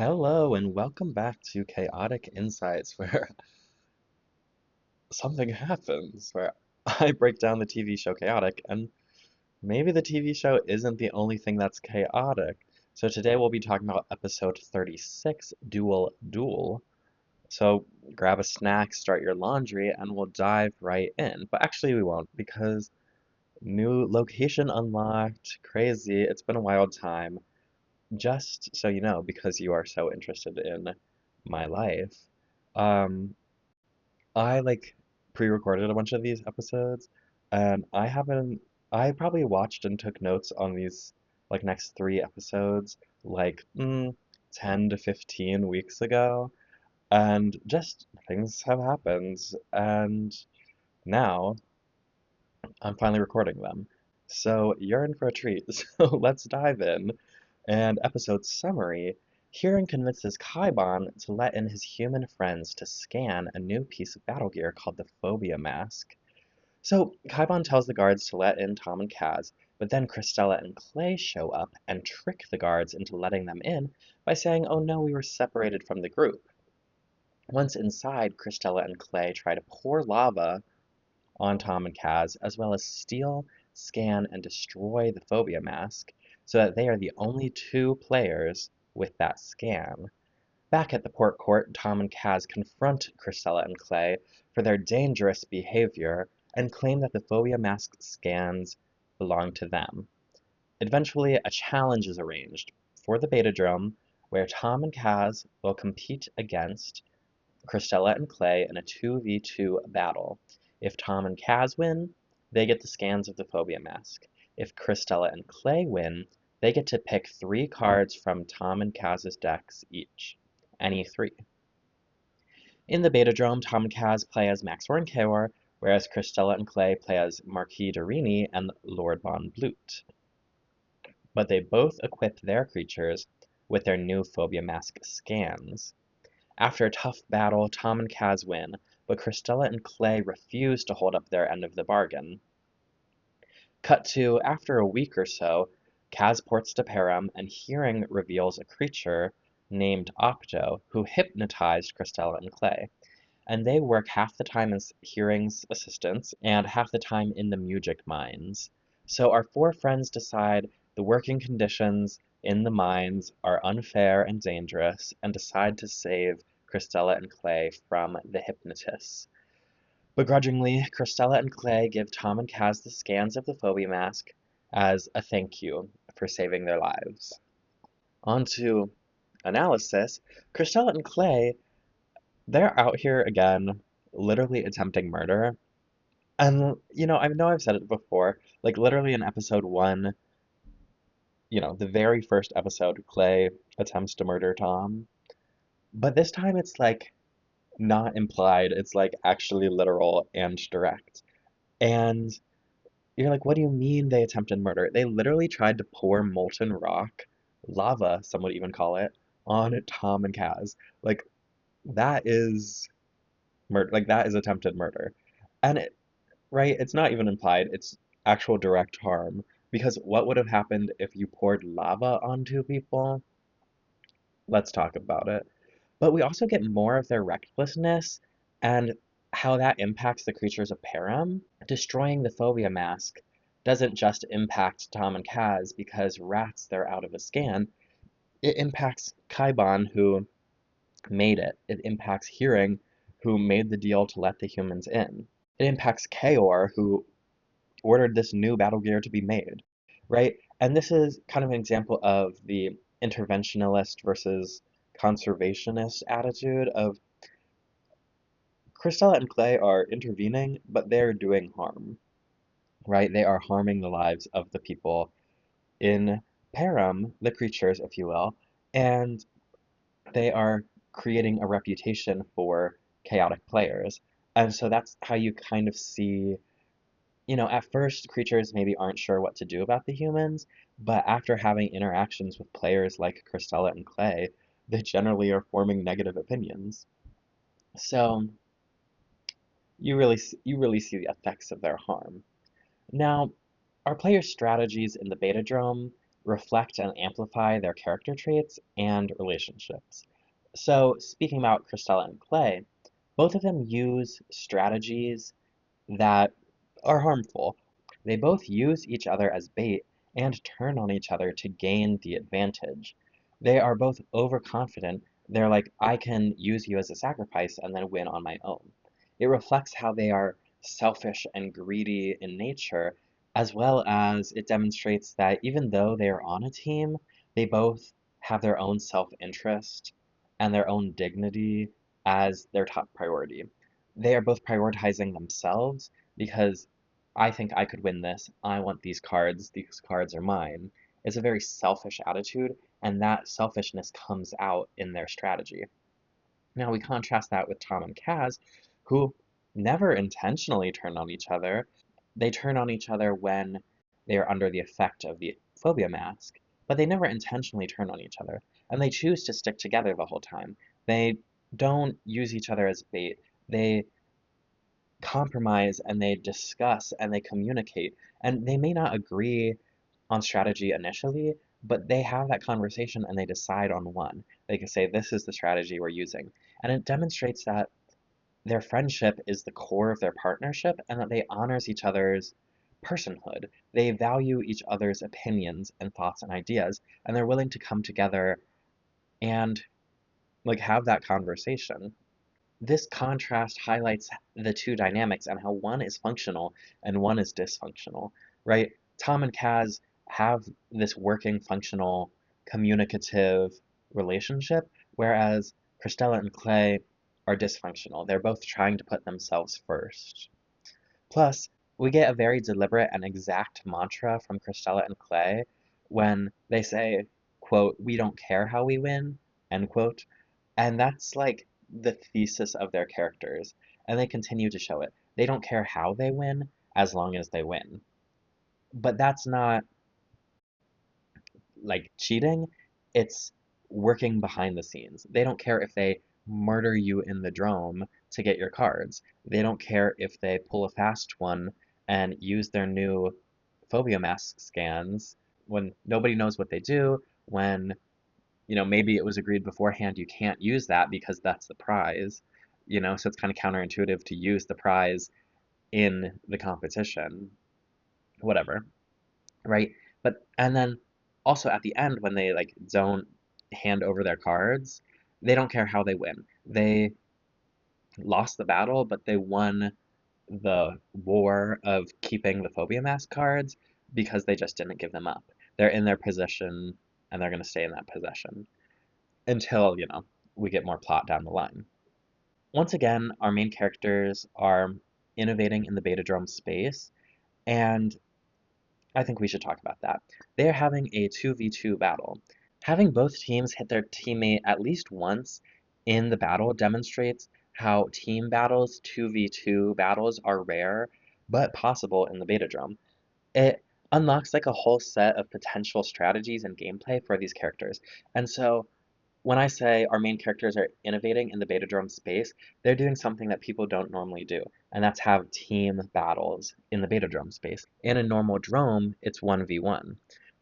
Hello and welcome back to Chaotic Insights, where something happens, where I break down the TV show Chaotic, and maybe the TV show isn't the only thing that's chaotic. So today we'll be talking about episode 36, Duel. So grab a snack, start your laundry, and we'll dive right in. But actually we won't, because new location unlocked, crazy, it's been a wild time. Just so you know, because you are so interested in my life. Um, I pre-recorded a bunch of these episodes, and I probably watched and took notes on these next three episodes 10 to 15 weeks ago, and just things have happened, and now I'm finally recording them. So you're in for a treat. So let's dive in. And episode summary, Kieran convinces Kaibon to let in his human friends to scan a new piece of battle gear called the Phobia Mask. So Kaibon tells the guards to let in Tom and Kaz, but then Christella and Clay show up and trick the guards into letting them in by saying, oh no, we were separated from the group. Once inside, Christella and Clay try to pour lava on Tom and Kaz, as well as steal, scan, and destroy the Phobia Mask, so that they are the only two players with that scan. Back at the port court, Tom and Kaz confront Christella and Clay for their dangerous behavior and claim that the Phobia Mask scans belong to them. Eventually, a challenge is arranged for the Betadrome, where Tom and Kaz will compete against Christella and Clay in a 2v2 battle. If Tom and Kaz win, they get the scans of the Phobia Mask. If Christella and Clay win, they get to pick 3 cards from Tom and Kaz's decks each. Any 3. In the Betadrome, Tom and Kaz play as Maxor and Kaor, whereas Christella and Clay play as Marquis Darini and Lord Von Blut. But they both equip their creatures with their new Phobia Mask scans. After a tough battle, Tom and Kaz win, but Christella and Clay refuse to hold up their end of the bargain. Cut to, after a week or so, Kaz ports to Param, and Hearing reveals a creature named Octo, who hypnotized Christella and Clay, and they work half the time as Hearing's assistants and half the time in the music mines. So our 4 friends decide the working conditions in the mines are unfair and dangerous, and decide to save Christella and Clay from the hypnotists. Begrudgingly, Christella and Clay give Tom and Kaz the scans of the Phobia Mask as a thank you for saving their lives. On to analysis. Christella and Clay, they're out here again, literally attempting murder. And, I know I've said it before, literally in episode 1, the very first episode, Clay attempts to murder Tom. But this time it's, not implied, it's, actually literal and direct. And you're like, what do you mean they attempted murder? They literally tried to pour molten rock, lava, some would even call it, on Tom and Kaz. Like, that is murder. Like, that is attempted murder. And right, it's not even implied, it's actual direct harm. Because what would have happened if you poured lava on 2 people? Let's talk about it. But we also get more of their recklessness and how that impacts the creatures of Param. Destroying the Phobia Mask doesn't just impact Tom and Kaz because rats they're out of a scan. It impacts Kaibon, who made it. It impacts Hearing, who made the deal to let the humans in. It impacts Kaor, who ordered this new battle gear to be made, right? And this is kind of an example of the interventionist versus conservationist attitude of Crystella and Clay are intervening, but they're doing harm, right? They are harming the lives of the people in Param, the creatures, if you will, and they are creating a reputation for chaotic players. And so that's how you kind of see, at first creatures maybe aren't sure what to do about the humans, but after having interactions with players like Crystella and Clay, they generally are forming negative opinions. So you really see the effects of their harm. Now, our players' strategies in the Betadrome, reflect and amplify their character traits and relationships. So, speaking about Christella and Clay, both of them use strategies that are harmful. They both use each other as bait and turn on each other to gain the advantage. They are both overconfident. They're like, I can use you as a sacrifice and then win on my own. It reflects how they are selfish and greedy in nature, as well as it demonstrates that even though they are on a team, they both have their own self interest and their own dignity as their top priority. They are both prioritizing themselves because I think I could win this. I want these cards are mine. It's a very selfish attitude, and that selfishness comes out in their strategy. Now we contrast that with Tom and Kaz, who never intentionally turn on each other. They turn on each other when they are under the effect of the phobia mask, but they never intentionally turn on each other. And they choose to stick together the whole time. They don't use each other as bait. They compromise and they discuss and they communicate. And they may not agree on strategy initially, but they have that conversation and they decide on one. They can say, this is the strategy we're using. And it demonstrates that their friendship is the core of their partnership and that they honors each other's personhood. They value each other's opinions and thoughts and ideas, and they're willing to come together and like have that conversation. This contrast highlights the two dynamics and how one is functional and one is dysfunctional, right? Tom and Kaz have this working, functional, communicative relationship, whereas Christella and Clay are dysfunctional. They're both trying to put themselves first. Plus, we get a very deliberate and exact mantra from Christella and Clay when they say, quote, we don't care how we win, end quote. And that's like the thesis of their characters. And they continue to show it. They don't care how they win as long as they win. But that's not like cheating, it's working behind the scenes. They don't care if they murder you in the drome to get your cards. They don't care if they pull a fast one and use their new phobia mask scans when nobody knows what they do, when maybe it was agreed beforehand you can't use that because that's the prize, so it's kind of counterintuitive to use the prize in the competition, whatever, right? But and then also at the end when they like don't hand over their cards, they don't care how they win. They lost the battle, but they won the war of keeping the phobia mask cards because they just didn't give them up. They're in their position and they're going to stay in that position until, we get more plot down the line. Once again, our main characters are innovating in the Betadrome space, and I think we should talk about that. They are having a 2v2 battle. Having both teams hit their teammate at least once in the battle demonstrates how team battles, 2v2 battles, are rare, but possible in the Betadrome. It unlocks like a whole set of potential strategies and gameplay for these characters. And so when I say our main characters are innovating in the Betadrome space, they're doing something that people don't normally do, and that's have team battles in the Betadrome space. In a normal drome, it's 1v1.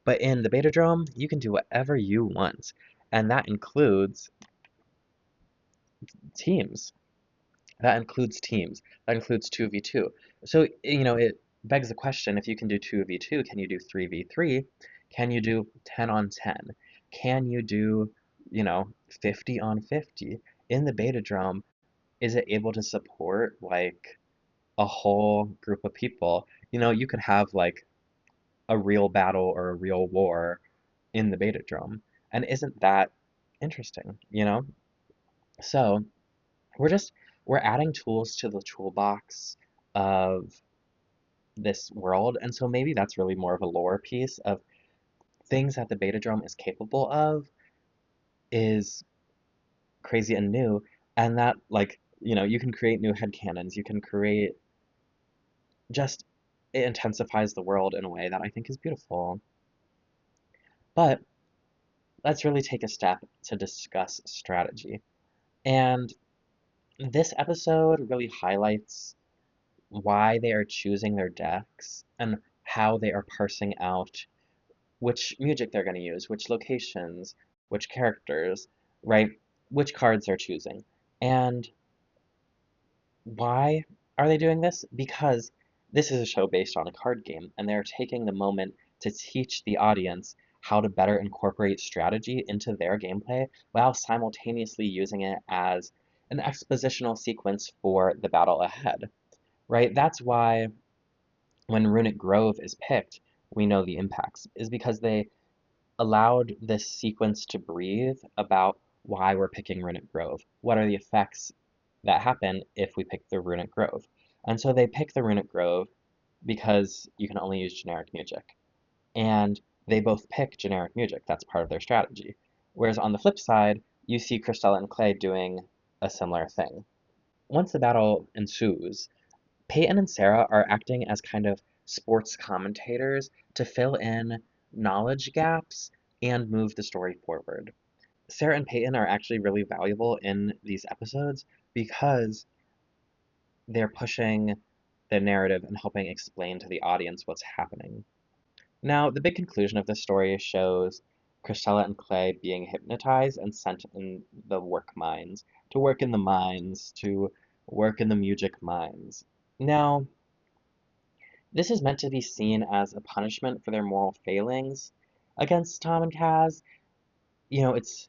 But in the Betadrome, you can do whatever you want, and that includes teams. That includes teams. That includes 2v2. So, it begs the question, if you can do 2v2, can you do 3v3? Can you do 10 on 10? Can you do, 50 on 50? In the Betadrome, is it able to support like a whole group of people? You could have like a real battle or a real war in the Betadrome. And isn't that interesting, So, we're just we're adding tools to the toolbox of this world, and so maybe that's really more of a lore piece of things that the Betadrome is capable of is crazy and new, and that like you can create new headcanons, you can create just it intensifies the world in a way that I think is beautiful. But let's really take a step to discuss strategy. And this episode really highlights why they are choosing their decks and how they are parsing out which music they're going to use, which locations, which characters, right? Which cards they're choosing. And why are they doing this? Because this is a show based on a card game, and they're taking the moment to teach the audience how to better incorporate strategy into their gameplay while simultaneously using it as an expositional sequence for the battle ahead, right? That's why when Runic Grove is picked, we know the impacts, is because they allowed this sequence to breathe about why we're picking Runic Grove. What are the effects that happen if we pick the Runic Grove? And so they pick the Runic Grove because you can only use generic music. And they both pick generic music. That's part of their strategy. Whereas on the flip side, you see Christella and Clay doing a similar thing. Once the battle ensues, Peyton and Sarah are acting as kind of sports commentators to fill in knowledge gaps and move the story forward. Sarah and Peyton are actually really valuable in these episodes because they're pushing the narrative and helping explain to the audience what's happening. Now, the big conclusion of this story shows Christella and Clay being hypnotized and sent in the work mines, to work in the mines, to work in the music mines. Now, this is meant to be seen as a punishment for their moral failings against Tom and Kaz. You know, it's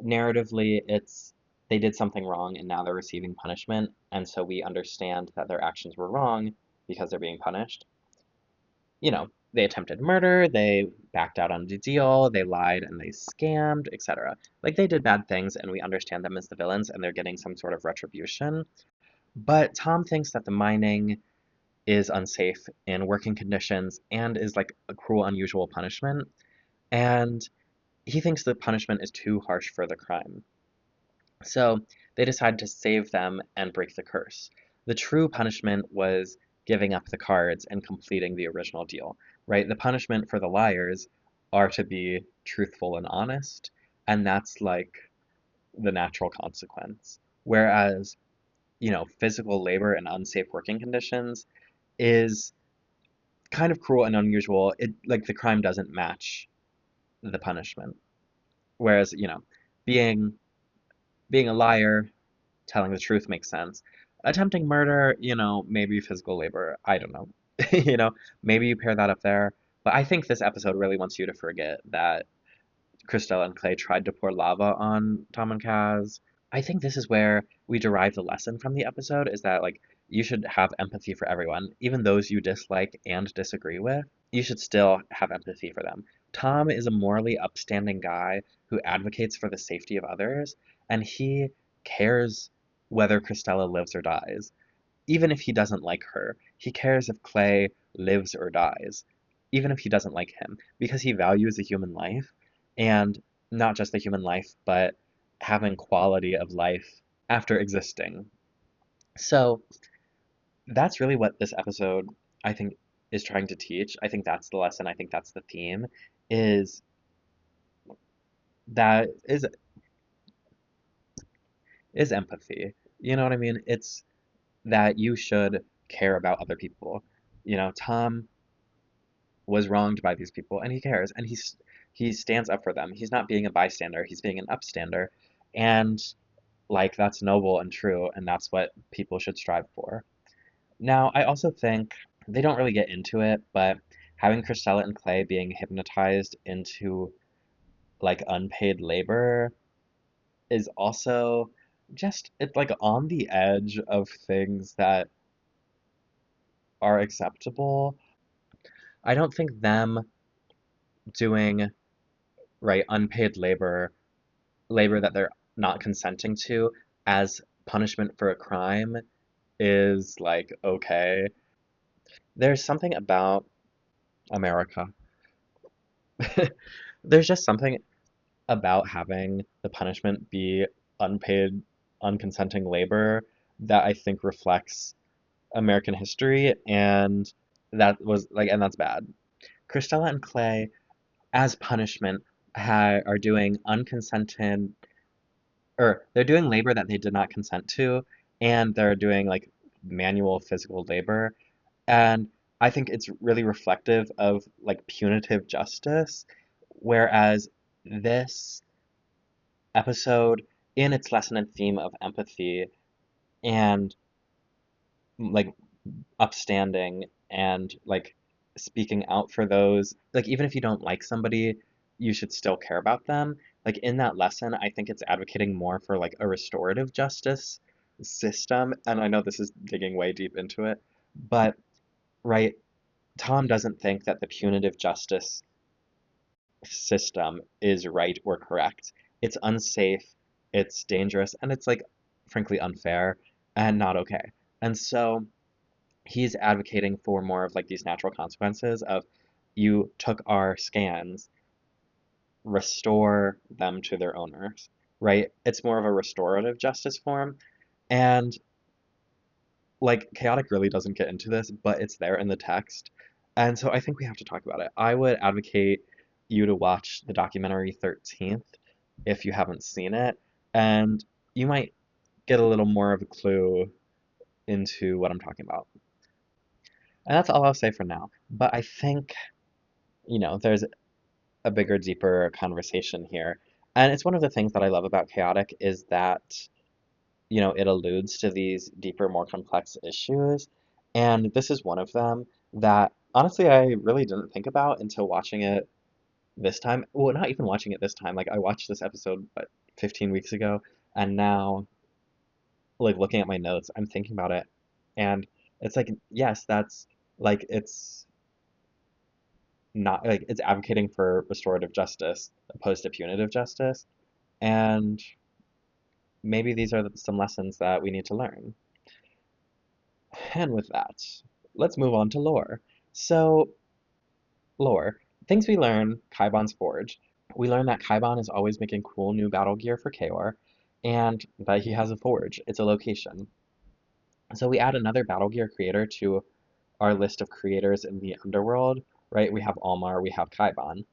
narratively, it's they did something wrong and now they're receiving punishment, and so we understand that their actions were wrong because they're being punished. You know, they attempted murder, they backed out on the deal, they lied and they scammed, etc. Like they did bad things and we understand them as the villains and they're getting some sort of retribution. But Tom thinks that the mining is unsafe in working conditions and is like a cruel, unusual punishment. And he thinks the punishment is too harsh for the crime. So they decide to save them and break the curse. The true punishment was giving up the cards and completing the original deal, right? The punishment for the liars are to be truthful and honest, and that's like the natural consequence. Whereas, you know, physical labor and unsafe working conditions is kind of cruel and unusual. It like the crime doesn't match the punishment. Whereas, you know, being being a liar, telling the truth makes sense. Attempting murder, you know, maybe physical labor. I don't know. You know, maybe you pair that up there. But I think this episode really wants you to forget that Christelle and Clay tried to pour lava on Tom and Kaz. I think this is where we derive the lesson from the episode is that like you should have empathy for everyone, even those you dislike and disagree with. You should still have empathy for them. Tom is a morally upstanding guy who advocates for the safety of others, and he cares whether Christella lives or dies. Even if he doesn't like her, he cares if Clay lives or dies, even if he doesn't like him, because he values a human life, and not just the human life, but having quality of life after existing. So that's really what this episode, I think, is trying to teach. I think that's the lesson. I think that's the theme, is that is empathy. You know what I mean? It's that you should care about other people. You know, Tom was wronged by these people and he cares and he stands up for them. He's not being a bystander, he's being an upstander. And like that's noble and true and that's what people should strive for. Now, I also think they don't really get into it, but having Christella and Clay being hypnotized into like unpaid labor is also just it's like on the edge of things that are acceptable. I don't think them doing right unpaid labor that they're not consenting to as punishment for a crime is like okay. There's something about America. There's just something about having the punishment be unpaid, unconsenting labor that I think reflects American history, and and that's bad. Christella and Clay, as punishment, are doing unconsented, or they're doing labor that they did not consent to, and they're doing like manual physical labor, and I think it's really reflective of like punitive justice, whereas this episode, in its lesson and theme of empathy and like upstanding and like speaking out for those, like even if you don't like somebody, you should still care about them. Like in that lesson, I think it's advocating more for like a restorative justice system. And I know this is digging way deep into it, but right, Tom doesn't think that the punitive justice system is right or correct. It's unsafe, it's dangerous, and it's like frankly unfair and not okay. And so he's advocating for more of like these natural consequences of you took our scans, restore them to their owners, right? It's more of a restorative justice form. And like Chaotic really doesn't get into this, but it's there in the text. And so I think we have to talk about it. I would advocate you to watch the documentary 13th if you haven't seen it, and you might get a little more of a clue into what I'm talking about. And that's all I'll say for now. But I think, there's a bigger, deeper conversation here. And it's one of the things that I love about Chaotic is that, it alludes to these deeper, more complex issues. And this is one of them that honestly I really didn't think about until watching it this time. Well, not even watching it this time. Like I watched this episode, 15 weeks ago, and now, like looking at my notes, I'm thinking about it. And it's like, yes, that's like it's not like it's advocating for restorative justice opposed to punitive justice. And maybe these are some lessons that we need to learn. And with that, let's move on to lore. So, lore. Things we learn, Kaibon's Forge. We learn that Kaibon is always making cool new battle gear for Kaor, and that he has a forge. It's a location. So we add another battle gear creator to our list of creators in the underworld, right? We have Almar, we have Kaibon.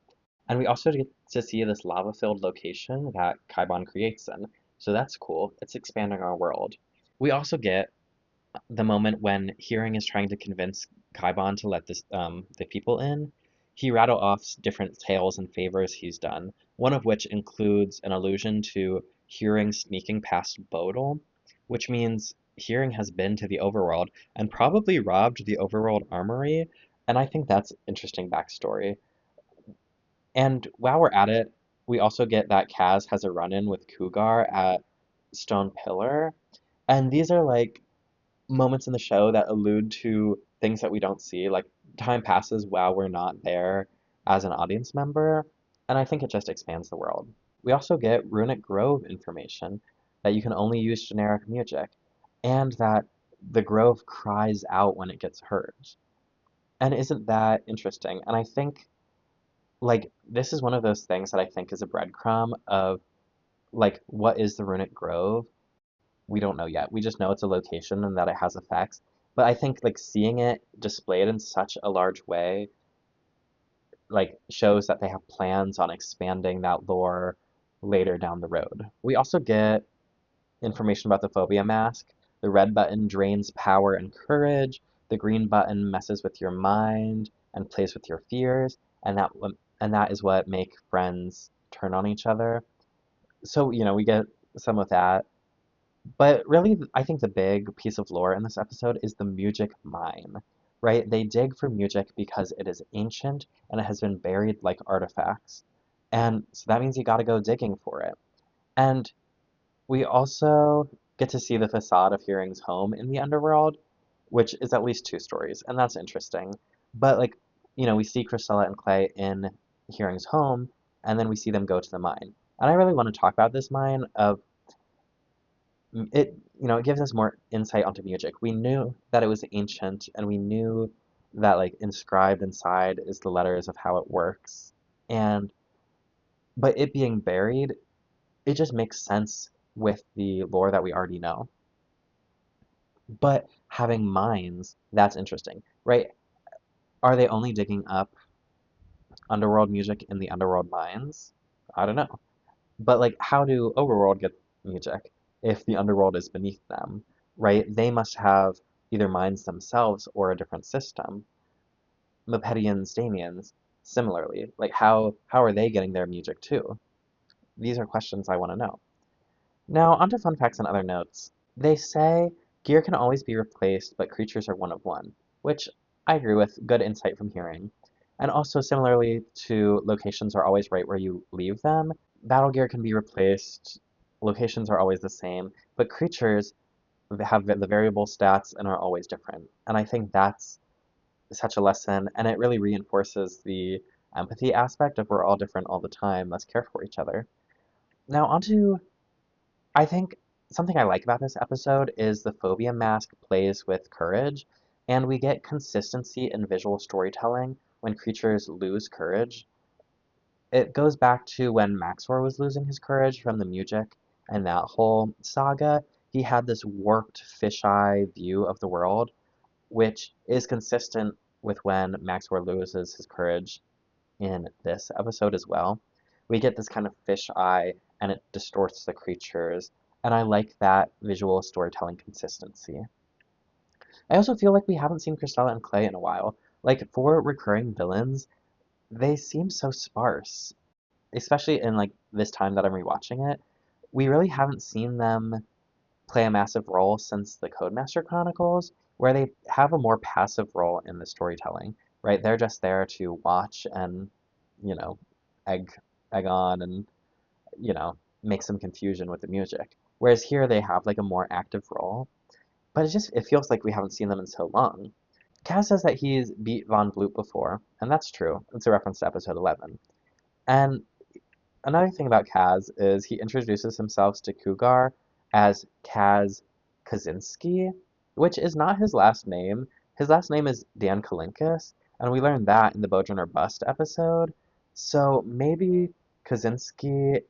And we also get to see this lava-filled location that Kaibon creates in. So that's cool. It's expanding our world. We also get the moment when Hearing is trying to convince Kaibon to let the people in. He rattle off different tales and favors he's done, one of which includes an allusion to Hearing sneaking past Bodil, which means Hearing has been to the overworld and probably robbed the overworld armory, and I think that's interesting backstory. And while we're at it, we also get that Kaz has a run-in with Cougar at Stone Pillar, and these are like moments in the show that allude to things that we don't see. Like time passes while we're not there as an audience member, and I think it just expands the world. We also get Runic Grove information that you can only use generic music, and that the grove cries out when it gets hurt. And isn't that interesting? And I think like this is one of those things that I think is a breadcrumb of like what is the Runic Grove? We don't know yet. We just know it's a location and that it has effects. But I think like seeing it displayed in such a large way like shows that they have plans on expanding that lore later down the road. We also get information about the phobia mask. The red button drains power and courage. The green button messes with your mind and plays with your fears, and that is what make friends turn on each other. So, we get some of that. But really, I think the big piece of lore in this episode is the music mine, right? They dig for music because it is ancient and it has been buried like artifacts. And so that means you gotta go digging for it. And we also get to see the facade of Hearing's home in the underworld, which is at least two stories, and that's interesting. But like, we see Cristela and Clay in Hearing's home, and then we see them go to the mine. And I really want to talk about this mine of it gives us more insight onto music. We knew that it was ancient, and we knew that like inscribed inside is the letters of how it works. And but it being buried, it just makes sense with the lore that we already know. But having mines, that's interesting, right? Are they only digging up underworld music in the underworld mines? I don't know. But like, how do overworld get music if the underworld is beneath them, right? They must have either mines themselves or a different system. Mepedians, Damians, similarly? Like how are they getting their music too? These are questions I want to know. Now, onto fun facts and other notes. They say gear can always be replaced, but creatures are one of one, which I agree with. Good insight from hearing. And also, similarly to locations are always right where you leave them, battle gear can be replaced, locations are always the same, but creatures have the variable stats and are always different. And I think that's such a lesson, and it really reinforces the empathy aspect of we're all different all the time. Let's care for each other. Now, onto I think something I like about this episode is the phobia mask plays with courage, and we get consistency in visual storytelling when creatures lose courage. It goes back to when Maxor was losing his courage from the music and that whole saga. He had this warped fisheye view of the world, which is consistent with when Maxor loses his courage in this episode as well. We get this kind of fish eye and it distorts the creatures, and I like that visual storytelling consistency. I also feel like we haven't seen Christella and Clay in a while. Like, for recurring villains, they seem so sparse, especially in like this time that I'm rewatching it. We really haven't seen them play a massive role since the Codemaster Chronicles, where they have a more passive role in the storytelling, right? They're just there to watch and, you know, egg egg on and, you know, make some confusion with the music. Whereas here they have like a more active role, but it feels like we haven't seen them in so long. Kaz says that he's beat Von Bloop before, and that's true. It's a reference to episode 11. And another thing about Kaz is he introduces himself to Cougar as Kaz Kaczynski, which is not his last name. His last name is Dan Kalinkas, and we learned that in the Bojan or Bust episode. So maybe Kaczynski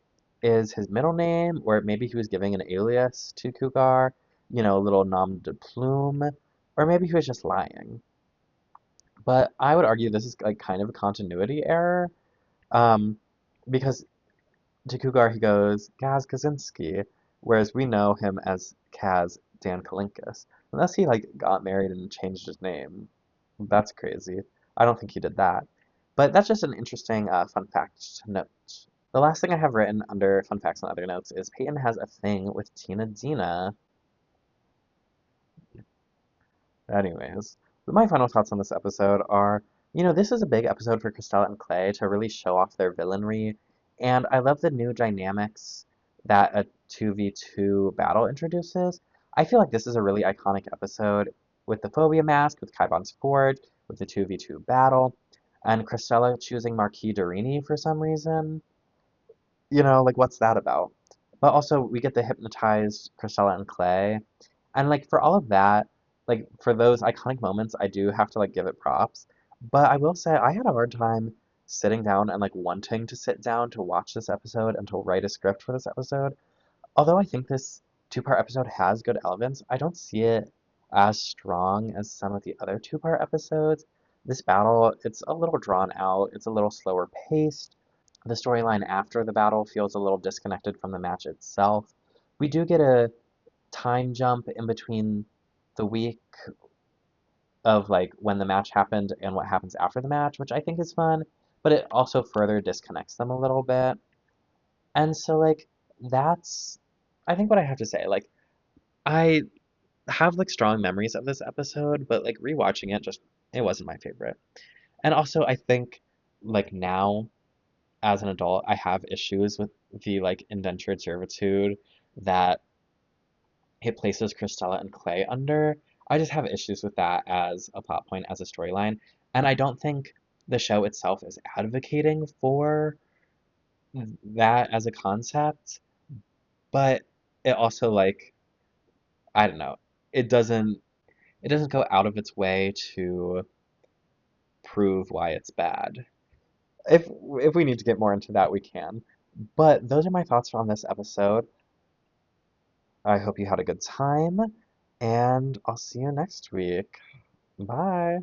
is his middle name, or maybe he was giving an alias to Cougar, a little nom de plume, or maybe he was just lying. But I would argue this is like kind of a continuity error, um, because to Cougar, he goes, Kaz Kaczynski, whereas we know him as Kaz Dan Kalinkas. Unless he, like, got married and changed his name. That's crazy. I don't think he did that. But that's just an interesting fun fact to note. The last thing I have written under fun facts and other notes is Peyton has a thing with Tina Dina. Anyways, my final thoughts on this episode are, this is a big episode for Christella and Clay to really show off their villainry, and I love the new dynamics that a 2v2 battle introduces. I feel like this is a really iconic episode with the Phobia Mask, with Kaibon's Forge, with the 2v2 battle, and Christella choosing Marquis Dorini for some reason. Like, what's that about? But also, we get the hypnotized Christella and Clay, and like for all of that, like for those iconic moments, I do have to like give it props. But I will say I had a hard time sitting down and like wanting to sit down to watch this episode and to write a script for this episode. Although I think this two-part episode has good elements, I don't see it as strong as some of the other two-part episodes. This battle, it's a little drawn out, it's a little slower paced. The storyline after the battle feels a little disconnected from the match itself. We do get a time jump in between the week of like when the match happened and what happens after the match, which I think is fun, but it also further disconnects them a little bit. And so like that's I think what I have to say. Like I have like strong memories of this episode, but like rewatching it wasn't my favorite. And also I think like now as an adult I have issues with the like indentured servitude that it places Christella and Clay under. I just have issues with that as a plot point, as a storyline. And I don't think the show itself is advocating for that as a concept, but it also like I don't know. It doesn't it doesn't go out of its way to prove why it's bad. If we need to get more into that, we can. But those are my thoughts on this episode. I hope you had a good time, and I'll see you next week. Bye.